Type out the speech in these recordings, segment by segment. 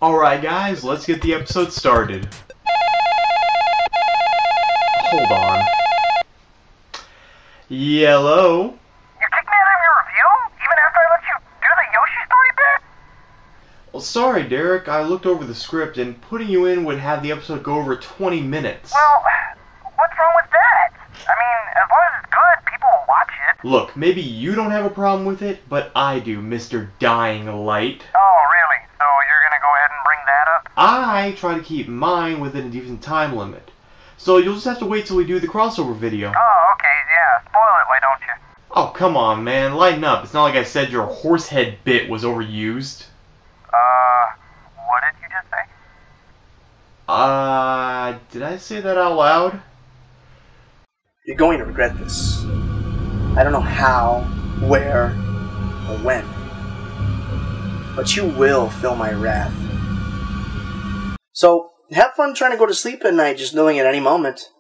Alright guys, let's get the episode started. Hold on. Yellow? You kicked me out of your review? Even after I let you do the Yoshi story bit? Well, sorry Derek, I looked over the script and putting you in would have the episode go over 20 minutes. Well, what's wrong with that? I mean, as long as it's good, people will watch it. Look, maybe you don't have a problem with it, but I do, Mr. Dying Light. Oh, really? So you're gonna go ahead and bring that up? I try to keep mine within a decent time limit. So you'll just have to wait till we do the crossover video. Oh, okay, yeah. Spoil it, why don't you? Oh, come on, man. Lighten up. It's not like I said your horsehead bit was overused. What did you just say? Did I say that out loud? You're going to regret this. I don't know how, where, or when. But you will feel my wrath. So, have fun trying to go to sleep at night, just knowing at any moment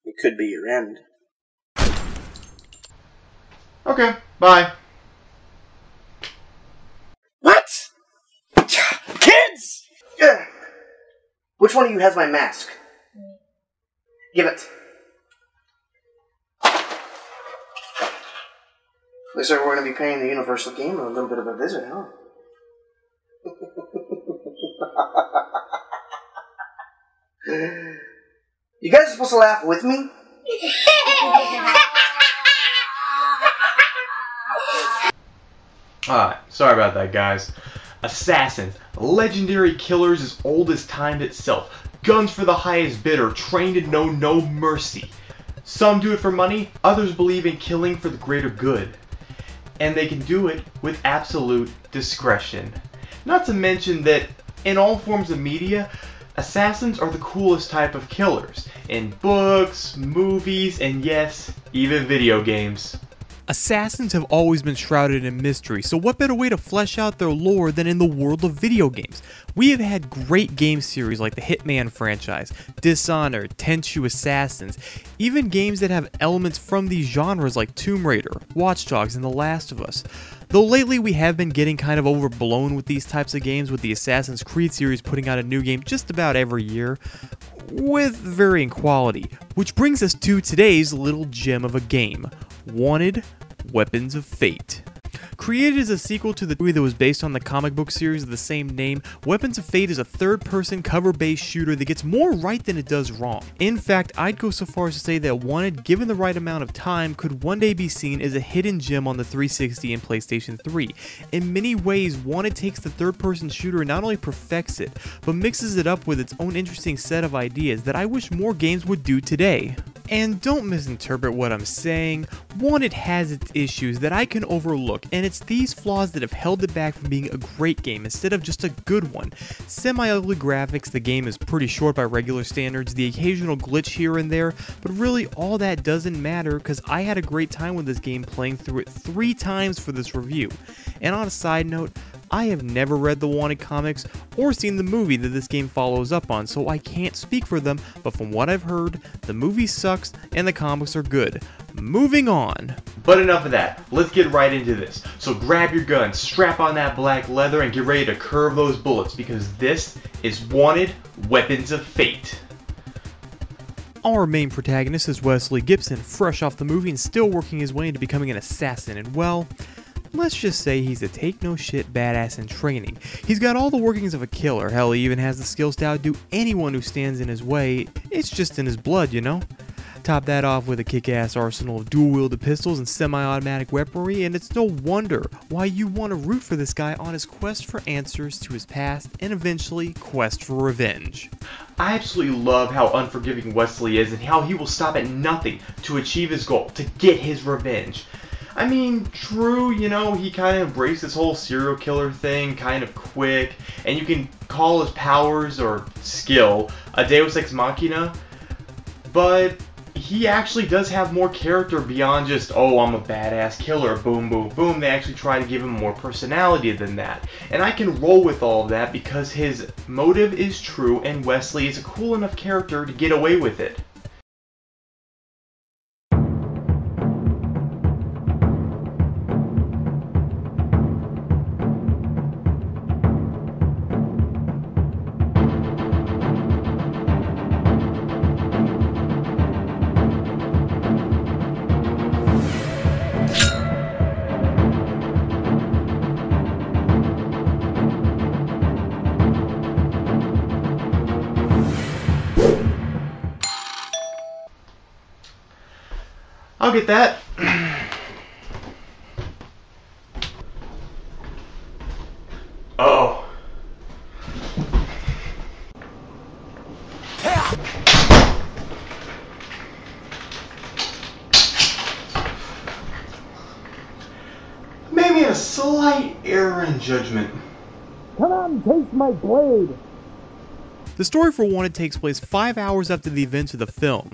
it could be your end. Okay, bye. What? Kids! Ugh. Which one of you has my mask? Give it. Looks like we're going to be paying the Universal Gamer a little bit of a visit, huh? You guys are supposed to laugh with me? Alright, sorry about that, guys. Assassins, legendary killers as old as time itself. Guns for the highest bidder, trained to know no mercy. Some do it for money, others believe in killing for the greater good. And they can do it with absolute discretion. Not to mention that in all forms of media, assassins are the coolest type of killers. In books, movies, and yes, even video games. Assassins have always been shrouded in mystery, so what better way to flesh out their lore than in the world of video games? We have had great game series like the Hitman franchise, Dishonored, Tenchu Assassins, even games that have elements from these genres like Tomb Raider, Watch Dogs, and The Last of Us. Though lately we have been getting kind of overblown with these types of games, with the Assassin's Creed series putting out a new game just about every year, with varying quality. Which brings us to today's little gem of a game, Wanted: Weapons of Fate. Created as a sequel to the movie that was based on the comic book series of the same name, Weapons of Fate is a third-person cover-based shooter that gets more right than it does wrong. In fact, I'd go so far as to say that Wanted, given the right amount of time, could one day be seen as a hidden gem on the 360 and PlayStation 3. In many ways, Wanted takes the third-person shooter and not only perfects it, but mixes it up with its own interesting set of ideas that I wish more games would do today. And don't misinterpret what I'm saying, Wanted has its issues that I can overlook, and it's these flaws that have held it back from being a great game instead of just a good one. Semi-ugly graphics, the game is pretty short by regular standards, the occasional glitch here and there, but really all that doesn't matter because I had a great time with this game playing through it 3 times for this review. And on a side note, I have never read the Wanted comics or seen the movie that this game follows up on, so I can't speak for them, but from what I've heard, the movie sucks and the comics are good. Moving on. But enough of that, let's get right into this. So grab your gun, strap on that black leather, and get ready to curve those bullets, because this is Wanted: Weapons of Fate. Our main protagonist is Wesley Gibson, fresh off the movie and still working his way into becoming an assassin, and well, let's just say he's a take-no-shit badass in training. He's got all the workings of a killer, hell he even has the skills to outdo anyone who stands in his way, it's just in his blood, you know? Top that off with a kick-ass arsenal of dual-wielded pistols and semi-automatic weaponry, and it's no wonder why you want to root for this guy on his quest for answers to his past and eventually quest for revenge. I absolutely love how unforgiving Wesley is and how he will stop at nothing to achieve his goal, to get his revenge. I mean, true, you know, he kind of embraced this whole serial killer thing kind of quick, and you can call his powers or skill a Deus Ex Machina, but he actually does have more character beyond just, oh, I'm a badass killer, boom, boom, boom. They actually try to give him more personality than that. And I can roll with all of that because his motive is true and Wesley is a cool enough character to get away with it. I'll get that. Oh. Maybe a slight error in judgment. Come out and taste my blade. The story for Wanted takes place 5 hours after the events of the film.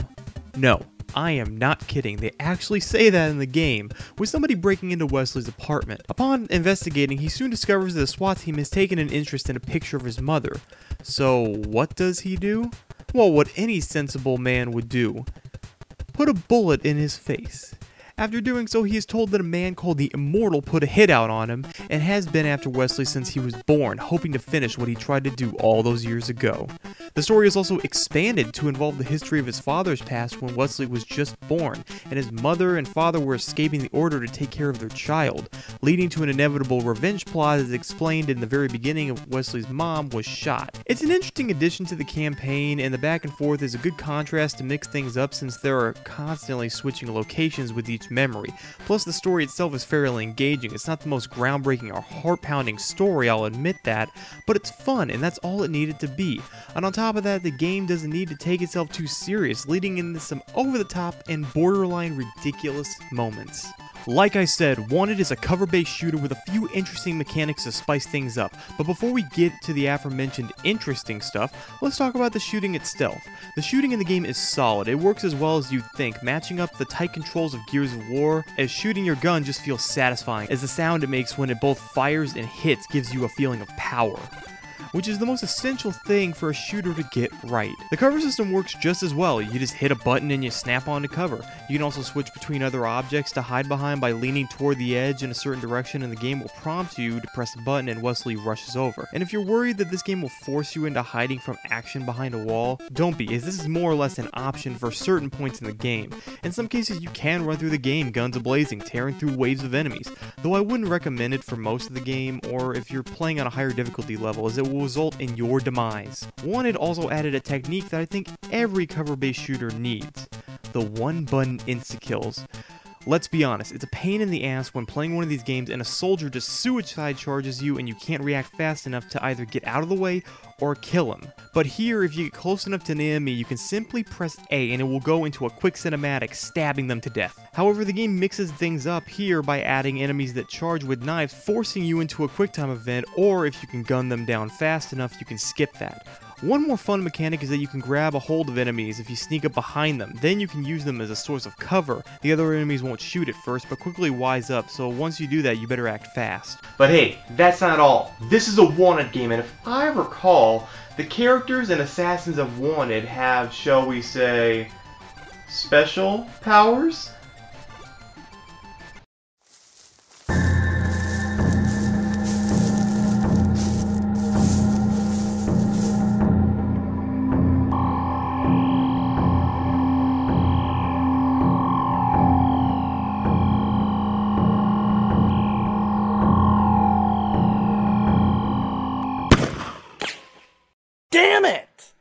No, I am not kidding, they actually say that in the game, with somebody breaking into Wesley's apartment. Upon investigating, he soon discovers that the SWAT team has taken an interest in a picture of his mother. So what does he do? Well, what any sensible man would do. Put a bullet in his face. After doing so, he is told that a man called the Immortal put a hit out on him, and has been after Wesley since he was born, hoping to finish what he tried to do all those years ago. The story is also expanded to involve the history of his father's past when Wesley was just born, and his mother and father were escaping the order to take care of their child, leading to an inevitable revenge plot as explained in the very beginning of Wesley's mom was shot. It's an interesting addition to the campaign, and the back and forth is a good contrast to mix things up since there are constantly switching locations with each memory. Plus, the story itself is fairly engaging. It's not the most groundbreaking or heart-pounding story, I'll admit that, but it's fun, and that's all it needed to be. And on top of that, the game doesn't need to take itself too serious, leading into some over-the-top and borderline ridiculous moments. Like I said, Wanted is a cover-based shooter with a few interesting mechanics to spice things up, but before we get to the aforementioned interesting stuff, let's talk about the shooting itself. The shooting in the game is solid, it works as well as you'd think, matching up the tight controls of Gears of War, as shooting your gun just feels satisfying, as the sound it makes when it both fires and hits gives you a feeling of power, which is the most essential thing for a shooter to get right. The cover system works just as well. You just hit a button and you snap onto cover. You can also switch between other objects to hide behind by leaning toward the edge in a certain direction, and the game will prompt you to press a button and Wesley rushes over. And if you're worried that this game will force you into hiding from action behind a wall, don't be, as this is more or less an option for certain points in the game. In some cases you can run through the game guns a-blazing, tearing through waves of enemies, though I wouldn't recommend it for most of the game, or if you're playing on a higher difficulty level, as it will result in your demise. Wanted also added a technique that I think every cover-based shooter needs: the one-button insta-kills. Let's be honest, it's a pain in the ass when playing one of these games and a soldier just suicide charges you and you can't react fast enough to either get out of the way or kill him. But here, if you get close enough to an enemy, you can simply press A and it will go into a quick cinematic, stabbing them to death. However, the game mixes things up here by adding enemies that charge with knives, forcing you into a QuickTime event, or if you can gun them down fast enough, you can skip that. One more fun mechanic is that you can grab a hold of enemies if you sneak up behind them, then you can use them as a source of cover. The other enemies won't shoot at first, but quickly wise up, so once you do that, you better act fast. But hey, that's not all. This is a Wanted game, and if I recall, the characters and assassins of Wanted have, shall we say, special powers? Damn it!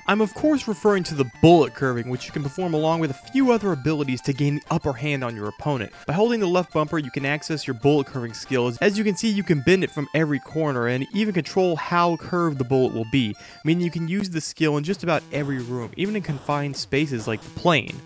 I'm of course referring to the bullet curving, which you can perform along with a few other abilities to gain the upper hand on your opponent. By holding the left bumper, you can access your bullet curving skills. As you can see, you can bend it from every corner and even control how curved the bullet will be, meaning you can use the skill in just about every room, even in confined spaces like the plane.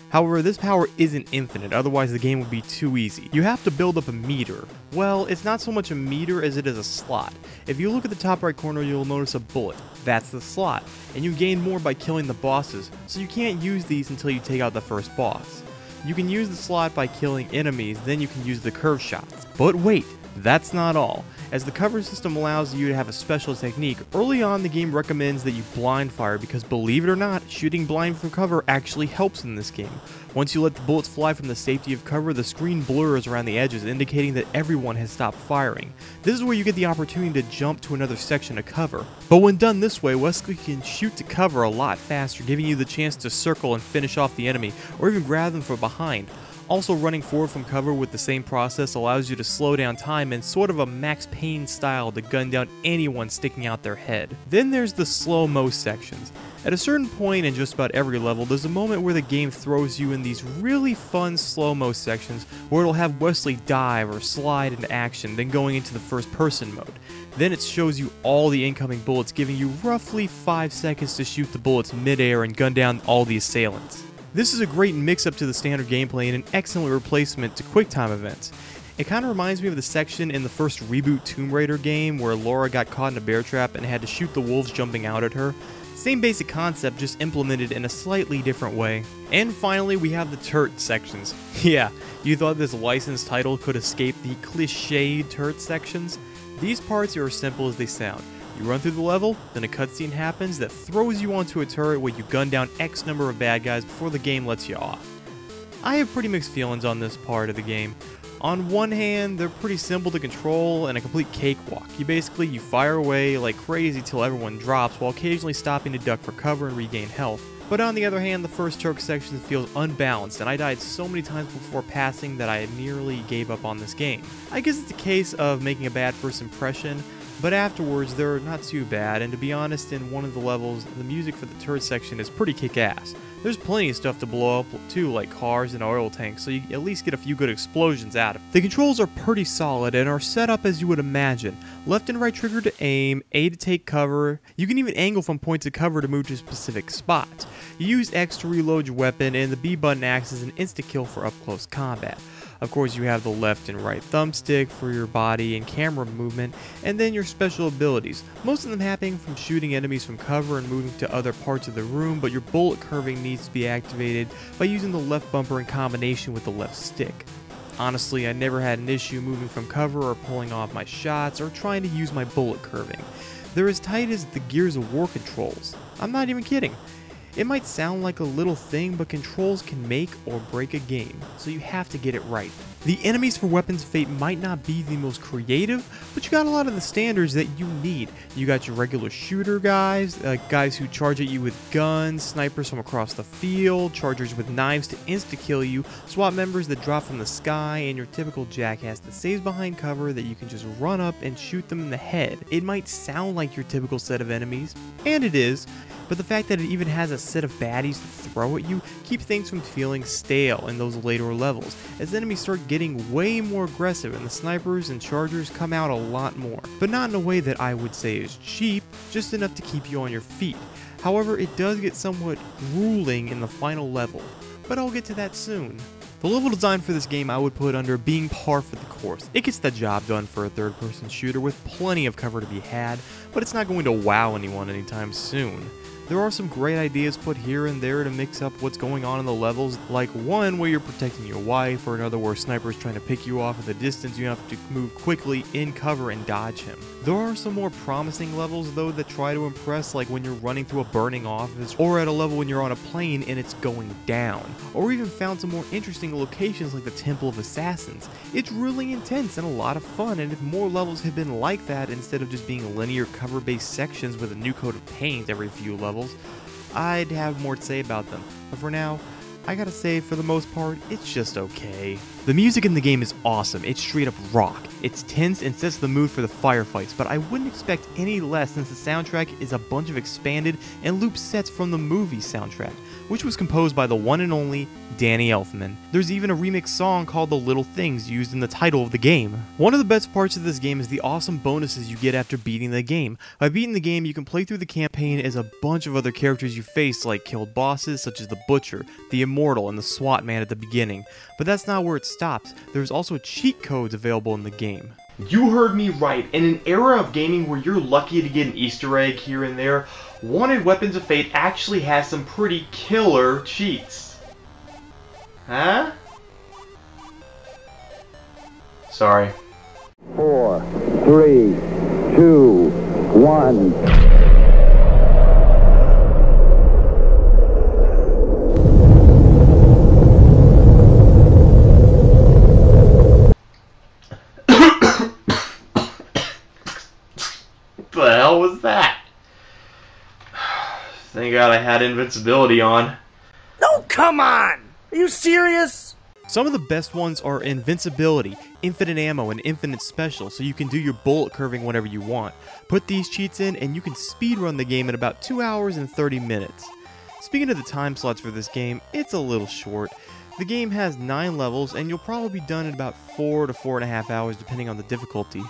However, this power isn't infinite, otherwise the game would be too easy. You have to build up a meter. Well, it's not so much a meter as it is a slot. If you look at the top right corner, you'll notice a bullet. That's the slot, and you gain more by killing the bosses, so you can't use these until you take out the first boss. You can use the slot by killing enemies, then you can use the curve shots. But wait, that's not all. As the cover system allows you to have a special technique, early on the game recommends that you blind fire because, believe it or not, shooting blind from cover actually helps in this game. Once you let the bullets fly from the safety of cover, the screen blurs around the edges, indicating that everyone has stopped firing. This is where you get the opportunity to jump to another section of cover. But when done this way, Wesley can shoot to cover a lot faster, giving you the chance to circle and finish off the enemy, or even grab them from behind. Also, running forward from cover with the same process allows you to slow down time in sort of a Max Payne style to gun down anyone sticking out their head. Then there's the slow-mo sections. At a certain point in just about every level, there's a moment where the game throws you in these really fun slow-mo sections where it'll have Wesley dive or slide into action, then going into the first-person mode. Then it shows you all the incoming bullets, giving you roughly 5 seconds to shoot the bullets mid-air and gun down all the assailants. This is a great mix-up to the standard gameplay and an excellent replacement to QuickTime events. It kind of reminds me of the section in the first reboot Tomb Raider game where Laura got caught in a bear trap and had to shoot the wolves jumping out at her. Same basic concept, just implemented in a slightly different way. And finally, we have the turret sections. Yeah, you thought this licensed title could escape the cliched turret sections? These parts are as simple as they sound. You run through the level, then a cutscene happens that throws you onto a turret where you gun down X number of bad guys before the game lets you off. I have pretty mixed feelings on this part of the game. On one hand, they're pretty simple to control and a complete cakewalk. You fire away like crazy till everyone drops while occasionally stopping to duck for cover and regain health. But on the other hand, the first turret section feels unbalanced and I died so many times before passing that I nearly gave up on this game. I guess it's a case of making a bad first impression, but afterwards they're not too bad, and to be honest, in one of the levels, the music for the turret section is pretty kick-ass. There's plenty of stuff to blow up too, like cars and oil tanks, so you at least get a few good explosions out of it. The controls are pretty solid and are set up as you would imagine. Left and right trigger to aim, A to take cover. You can even angle from points of cover to move to specific spots. You use X to reload your weapon, and the B button acts as an insta-kill for up-close combat. Of course, you have the left and right thumbstick for your body and camera movement, and then your special abilities. Most of them happening from shooting enemies from cover and moving to other parts of the room, but your bullet curving needs to be activated by using the left bumper in combination with the left stick. Honestly, I never had an issue moving from cover or pulling off my shots or trying to use my bullet curving. They're as tight as the Gears of War controls. I'm not even kidding. It might sound like a little thing, but controls can make or break a game, so you have to get it right. The enemies for Weapons of Fate might not be the most creative, but you got a lot of the standards that you need. You got your regular shooter guys, guys who charge at you with guns, snipers from across the field, chargers with knives to insta-kill you, SWAT members that drop from the sky, and your typical jackass that stays behind cover that you can just run up and shoot them in the head. It might sound like your typical set of enemies, and it is, but the fact that it even has a set of baddies to throw at you keeps things from feeling stale in those later levels, as enemies start getting way more aggressive and the snipers and chargers come out a lot more. But not in a way that I would say is cheap, just enough to keep you on your feet. However, it does get somewhat grueling in the final level, but I'll get to that soon. The level design for this game I would put under being par for the course. It gets the job done for a third-person shooter with plenty of cover to be had, but it's not going to wow anyone anytime soon. There are some great ideas put here and there to mix up what's going on in the levels, like one where you're protecting your wife, or another where snipers trying to pick you off at the distance you have to move quickly in cover and dodge him. There are some more promising levels though that try to impress, like when you're running through a burning office, or at a level when you're on a plane and it's going down, or even found some more interesting locations like the Temple of Assassins. It's really intense and a lot of fun, and if more levels had been like that instead of just being linear cover-based sections with a new coat of paint every few levels, I'd have more to say about them. But for now, I gotta say, for the most part, it's just okay. The music in the game is awesome. It's straight up rock. It's tense and sets the mood for the firefights, but I wouldn't expect any less since the soundtrack is a bunch of expanded and looped sets from the movie soundtrack, which was composed by the one and only Danny Elfman. There's even a remix song called The Little Things used in the title of the game. One of the best parts of this game is the awesome bonuses you get after beating the game. By beating the game, you can play through the campaign as a bunch of other characters you face, like killed bosses such as the Butcher, the Immortal, and the SWAT man at the beginning. But that's not where it stops. There's also cheat codes available in the game. You heard me right. In an era of gaming where you're lucky to get an Easter egg here and there, Wanted Weapons of Fate actually has some pretty killer cheats. Huh? Sorry. 4, 3, 2, 1. What the hell was that? Thank God I had invincibility on. No, come on! Are you serious? Some of the best ones are Invincibility, infinite ammo and infinite special, so you can do your bullet curving whenever you want. Put these cheats in and you can speedrun the game in about 2 hours and 30 minutes. Speaking of the time slots for this game, it's a little short. The game has 9 levels and you'll probably be done in about 4 to 4.5 hours depending on the difficulty.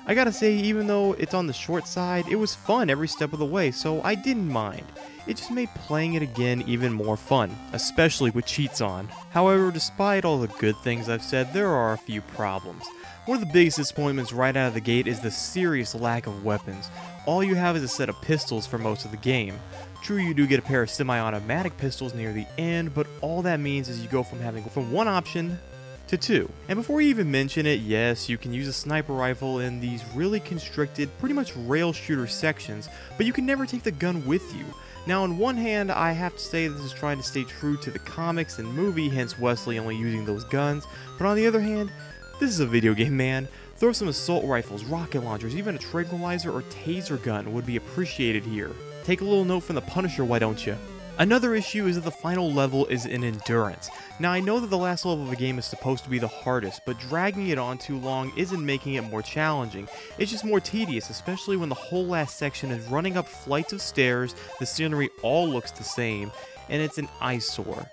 I gotta say, even though it's on the short side, it was fun every step of the way, so I didn't mind. It just made playing it again even more fun, especially with cheats on. However, despite all the good things I've said, there are a few problems. One of the biggest disappointments right out of the gate is the serious lack of weapons. All you have is a set of pistols for most of the game. True, you do get a pair of semi-automatic pistols near the end, but all that means is you go from having one option to 2. And before you even mention it, yes, you can use a sniper rifle in these really constricted, pretty much rail shooter sections, but you can never take the gun with you. Now, on one hand, I have to say this is trying to stay true to the comics and movie, hence Wesley only using those guns, but on the other hand, this is a video game, man. Throw some assault rifles, rocket launchers, even a tranquilizer or taser gun would be appreciated here. Take a little note from the Punisher, why don't you? Another issue is that the final level is in endurance. Now, I know that the last level of a game is supposed to be the hardest, but dragging it on too long isn't making it more challenging. It's just more tedious, especially when the whole last section is running up flights of stairs, the scenery all looks the same, and it's an eyesore.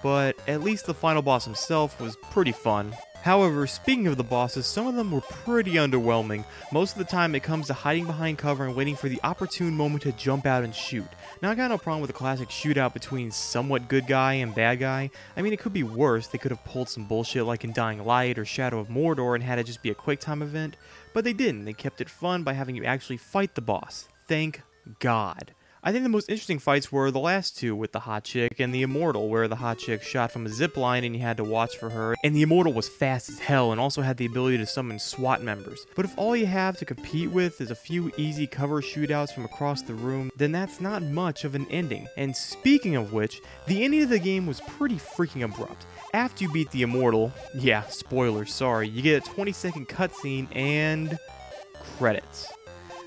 But at least the final boss himself was pretty fun. However, speaking of the bosses, some of them were pretty underwhelming. Most of the time it comes to hiding behind cover and waiting for the opportune moment to jump out and shoot. Now, I got no problem with a classic shootout between somewhat good guy and bad guy. I mean, it could be worse. They could have pulled some bullshit like in Dying Light or Shadow of Mordor and had it just be a quick time event, but they didn't. They kept it fun by having you actually fight the boss. Thank God. I think the most interesting fights were the last two with the hot chick and the Immortal, where the hot chick shot from a zipline and you had to watch for her, and the Immortal was fast as hell and also had the ability to summon SWAT members. But if all you have to compete with is a few easy cover shootouts from across the room, then that's not much of an ending. And speaking of which, the ending of the game was pretty freaking abrupt. After you beat the Immortal, yeah, spoilers, sorry, you get a 20-second cutscene and credits.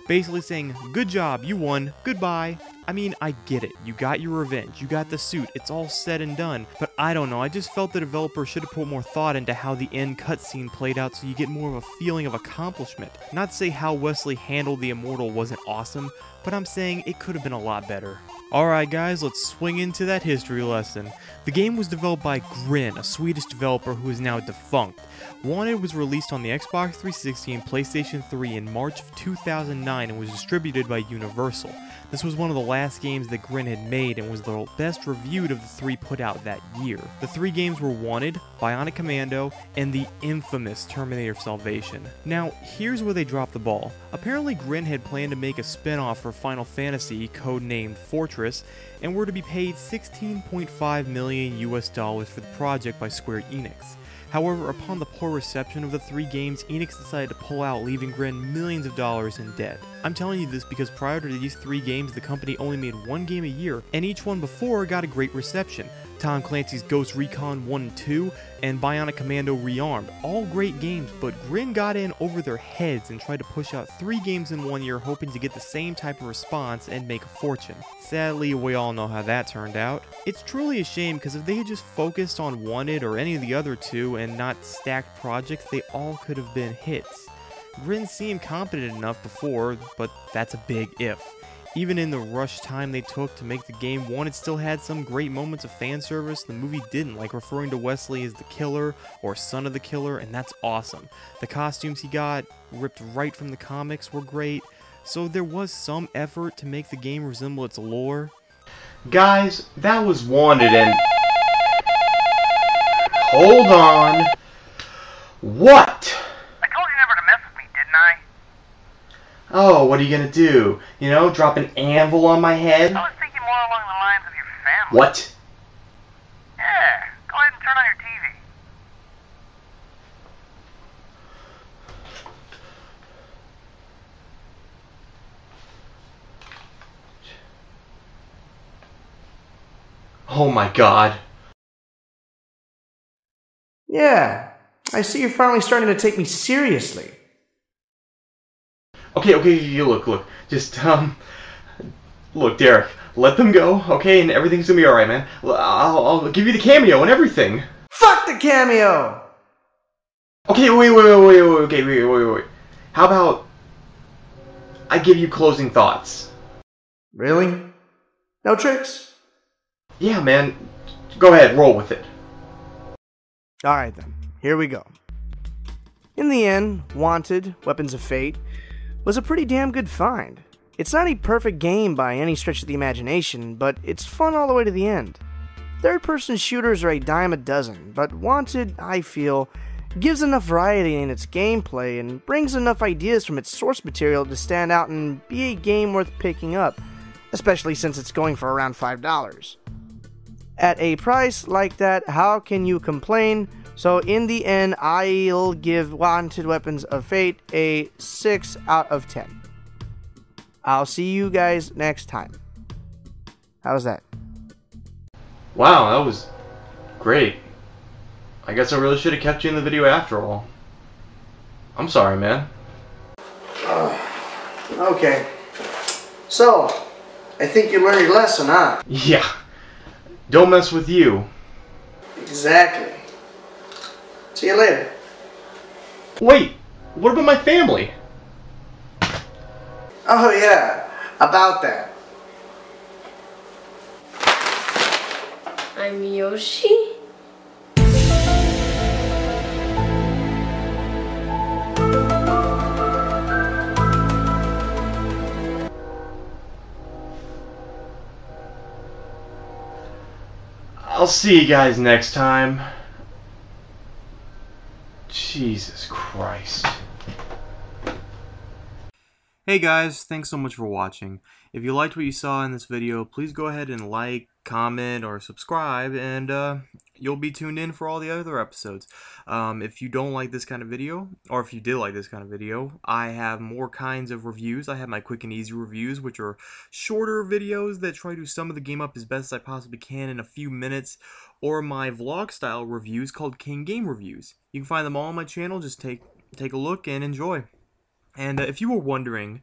Basically saying, good job, you won, goodbye. I mean, I get it, you got your revenge, you got the suit, it's all said and done, but I don't know, I just felt the developer should have put more thought into how the end cutscene played out so you get more of a feeling of accomplishment. Not to say how Wesley handled the Immortal wasn't awesome, but I'm saying it could have been a lot better. Alright guys, let's swing into that history lesson. The game was developed by Grin, a Swedish developer who is now defunct. Wanted was released on the Xbox 360 and PlayStation 3 in March of 2009 and was distributed by Universal. This was one of the last games that Grin had made and was the best reviewed of the 3 put out that year. The 3 games were Wanted, Bionic Commando, and the infamous Terminator Salvation. Now, here's where they dropped the ball. Apparently Grin had planned to make a spin-off for Final Fantasy, codenamed Fortress, and were to be paid $16.5 million US for the project by Square Enix. However, upon the poor reception of the 3 games, Enix decided to pull out, leaving Grin millions of dollars in debt. I'm telling you this because prior to these 3 games, the company only made 1 game a year, and each one before got a great reception. Tom Clancy's Ghost Recon 1 and 2, and Bionic Commando Rearmed, all great games, but Grin got in over their heads and tried to push out 3 games in 1 year hoping to get the same type of response and make a fortune. Sadly, we all know how that turned out. It's truly a shame because if they had just focused on Wanted or any of the other 2 and not stacked projects, they all could have been hits. Grin seemed competent enough before, but that's a big if. Even in the rush time they took to make the game, Wanted still had some great moments of fan service the movie didn't, like referring to Wesley as the killer or son of the killer, and that's awesome. The costumes he got, ripped right from the comics, were great, so there was some effort to make the game resemble its lore. Guys, that was Wanted and... Hold on. What? I told you never to mess with me, didn't I? Oh, what are you gonna do? You know, drop an anvil on my head? I was thinking more along the lines of your family. What? Yeah, go ahead and turn on your TV. Oh my god. Yeah, I see you're finally starting to take me seriously. Okay, look. Just, look, Derek, let them go, okay, and everything's gonna be alright, man. I'll give you the cameo and everything. Fuck the cameo! Okay, wait. How about I give you closing thoughts? Really? No tricks? Yeah, man. Go ahead, roll with it. Alright then, here we go. In the end, Wanted, Weapons of Fate, was a pretty damn good find. It's not a perfect game by any stretch of the imagination, but it's fun all the way to the end. Third-person shooters are a dime a dozen, but Wanted, I feel, gives enough variety in its gameplay and brings enough ideas from its source material to stand out and be a game worth picking up, especially since it's going for around $5. At a price like that, how can you complain? So in the end, I'll give Wanted Weapons of Fate a 6 out of 10. I'll see you guys next time. How's that? Wow, that was great. I guess I really should have kept you in the video after all. I'm sorry, man. Okay. So, I think you learned your lesson, huh? Yeah. Don't mess with you. Exactly. See you later. Wait, what about my family? Oh yeah, about that. I'm Yoshi. I'll see you guys next time. Jesus Christ. Hey guys, thanks so much for watching. If you liked what you saw in this video, please go ahead and like, comment, or subscribe, and you'll be tuned in for all the other episodes. If you don't like this kind of video, or if you did like this kind of video, I have more kinds of reviews. I have my quick and easy reviews, which are shorter videos that try to sum the game up as best as I possibly can in a few minutes, or my vlog style reviews called King Game Reviews. You can find them all on my channel. Just take a look and enjoy. And if you were wondering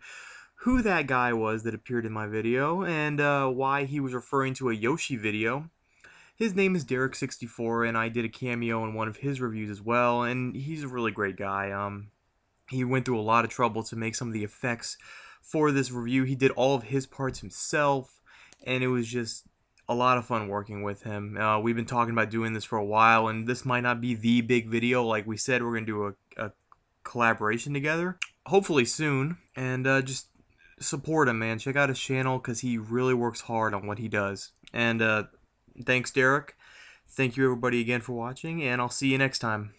who that guy was that appeared in my video and why he was referring to a Yoshi video, his name is Derek64, and I did a cameo in one of his reviews as well, and he's a really great guy. He went through a lot of trouble to make some of the effects for this review. He did all of his parts himself, and it was just a lot of fun working with him. We've been talking about doing this for a while, and this might not be the big video. Like we said, we're going to do a collaboration together, hopefully soon, and just support him, man. Check out his channel because he really works hard on what he does. And thanks, Derek. Thank you everybody again for watching, and I'll see you next time.